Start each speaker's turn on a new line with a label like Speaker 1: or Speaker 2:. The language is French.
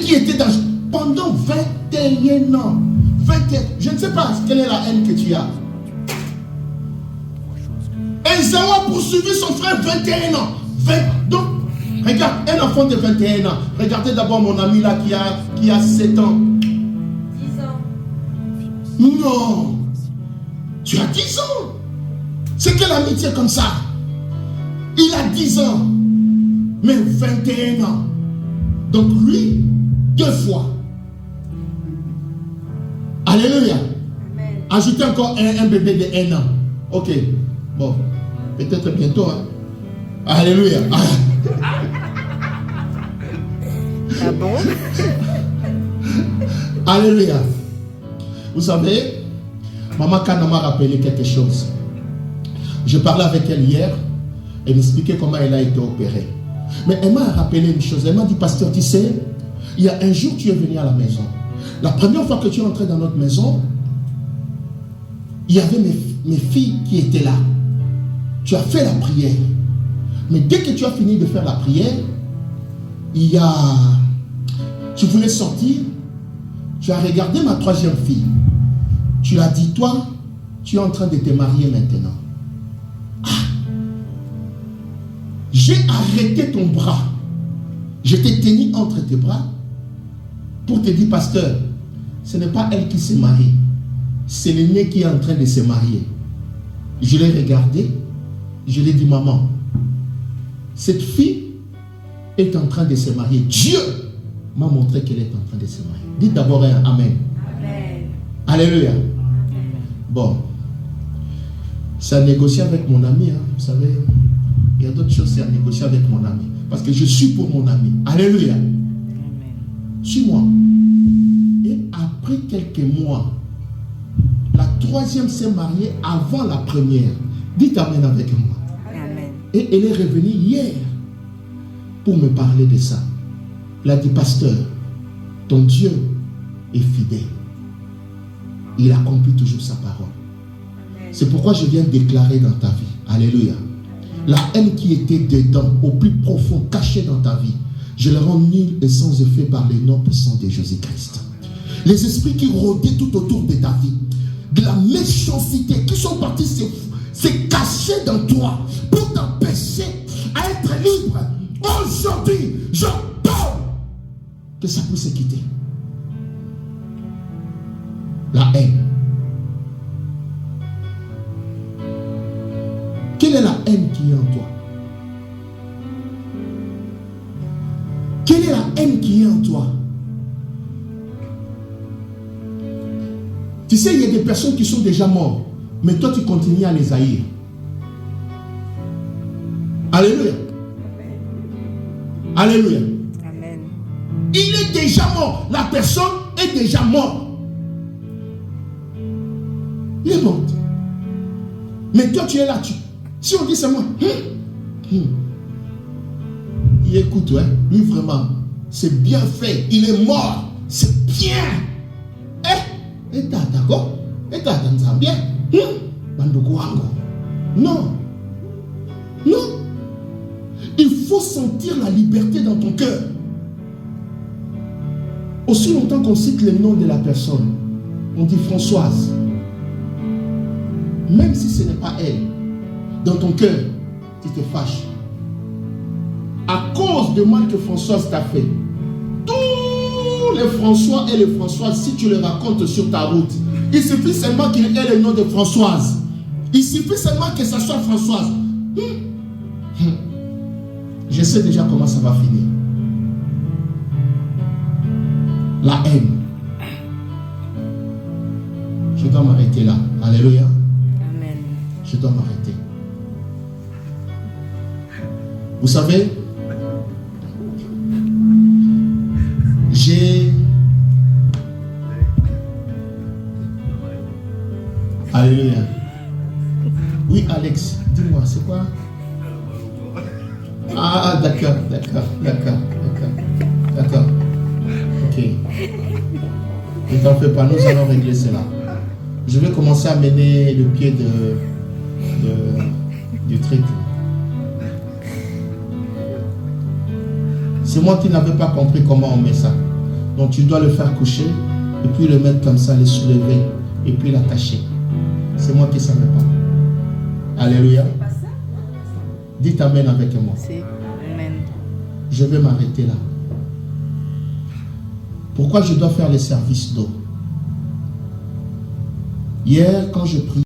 Speaker 1: qui était dans... Pendant 21 ans. 21, je ne sais pas quelle est la haine que tu as. Esaü a poursuivi son frère 21 ans. Donc, regarde, un enfant de 21 ans. Regardez d'abord mon ami là qui a 7 ans. 10 ans. Non. Tu as 10 ans. C'est quelle amitié comme ça? Il a 10 ans. Mais 21 ans. Donc lui, 2 fois. Alléluia. Amen. Ajoutez encore un bébé de 1 an. Ok. Bon. Peut-être bientôt. Hein? Alléluia.
Speaker 2: Ah bon?
Speaker 1: Alléluia. Vous savez, Maman Kana m'a rappelé quelque chose. Je parlais avec elle hier. Elle m'expliquait comment elle a été opérée. Mais elle m'a rappelé une chose. Elle m'a dit, pasteur, tu sais, il y a un jour tu es venu à la maison. La première fois que tu es entré dans notre maison, il y avait mes filles qui étaient là. Tu as fait la prière. Mais dès que tu as fini de faire la prière, tu voulais sortir, tu as regardé ma 3e fille. Tu l'as dit, toi, tu es en train de te marier maintenant. J'ai arrêté ton bras. Je t'ai tenu entre tes bras pour te dire, pasteur, ce n'est pas elle qui s'est mariée. C'est l'aîné qui est en train de se marier. Je l'ai regardé. Je lui ai dit, maman, cette fille est en train de se marier. Dieu m'a montré qu'elle est en train de se marier. Dites d'abord un Amen. Amen. Alléluia. Amen. Bon. C'est à négocier avec mon ami. Hein. Vous savez, il y a d'autres choses, c'est à négocier avec mon ami. Parce que je suis pour mon ami. Alléluia. Amen. Suis-moi. Et après quelques mois, la 3e s'est mariée avant la première. Dites Amen avec moi. Amen. Et elle est revenue hier pour me parler de ça. Elle a dit, pasteur, ton Dieu est fidèle. Il accomplit toujours sa parole. C'est pourquoi je viens déclarer dans ta vie. Alléluia. La haine qui était dedans, au plus profond, cachée dans ta vie, je la rends nulle et sans effet par les noms puissants de Jésus-Christ. Les esprits qui rôdaient tout autour de ta vie, de la méchanceté, qui sont partis se cacher dans toi pour t'empêcher à être libre. Aujourd'hui, j'entends que ça puisse se quitter. La haine. Quelle est la haine qui est en toi? Quelle est la haine qui est en toi? Tu sais, il y a des personnes qui sont déjà mortes, mais toi tu continues à les haïr. Alléluia. Alléluia. Amen. Il est déjà mort. La personne est déjà morte. Il est mort. Mais toi tu es là. Si on dit c'est moi. Il écoute, ouais. Lui vraiment, c'est bien fait. Il est mort. C'est bien. Et t'as d'accord? Et t'as bien? Non. Non. Il faut sentir la liberté dans ton cœur. Aussi longtemps qu'on cite le nom de la personne, on dit Françoise. Même si ce n'est pas elle, dans ton cœur, tu te fâches. À cause du mal que Françoise t'a fait, tous les François et les Françoises, si tu les racontes sur ta route, il suffit seulement qu'il ait le nom de Françoise. Il suffit seulement que ça soit Françoise. Je sais déjà comment ça va finir. La haine. Je dois m'arrêter là. Alléluia. Amen. Je dois m'arrêter. Vous savez, Alléluia. Oui, Alex, dis-moi, c'est quoi? Ah, d'accord. Ok. Ne t'en fais pas, nous allons régler cela. Je vais commencer à mener le pied du truc. C'est moi qui n'avais pas compris comment on met ça. Donc tu dois le faire coucher et puis le mettre comme ça, le soulever et puis l'attacher. C'est moi qui ne savais pas. Alléluia. Dites Amen avec moi.
Speaker 2: Amen.
Speaker 1: Je vais m'arrêter là. Pourquoi je dois faire les services d'eau? Hier, quand je prie,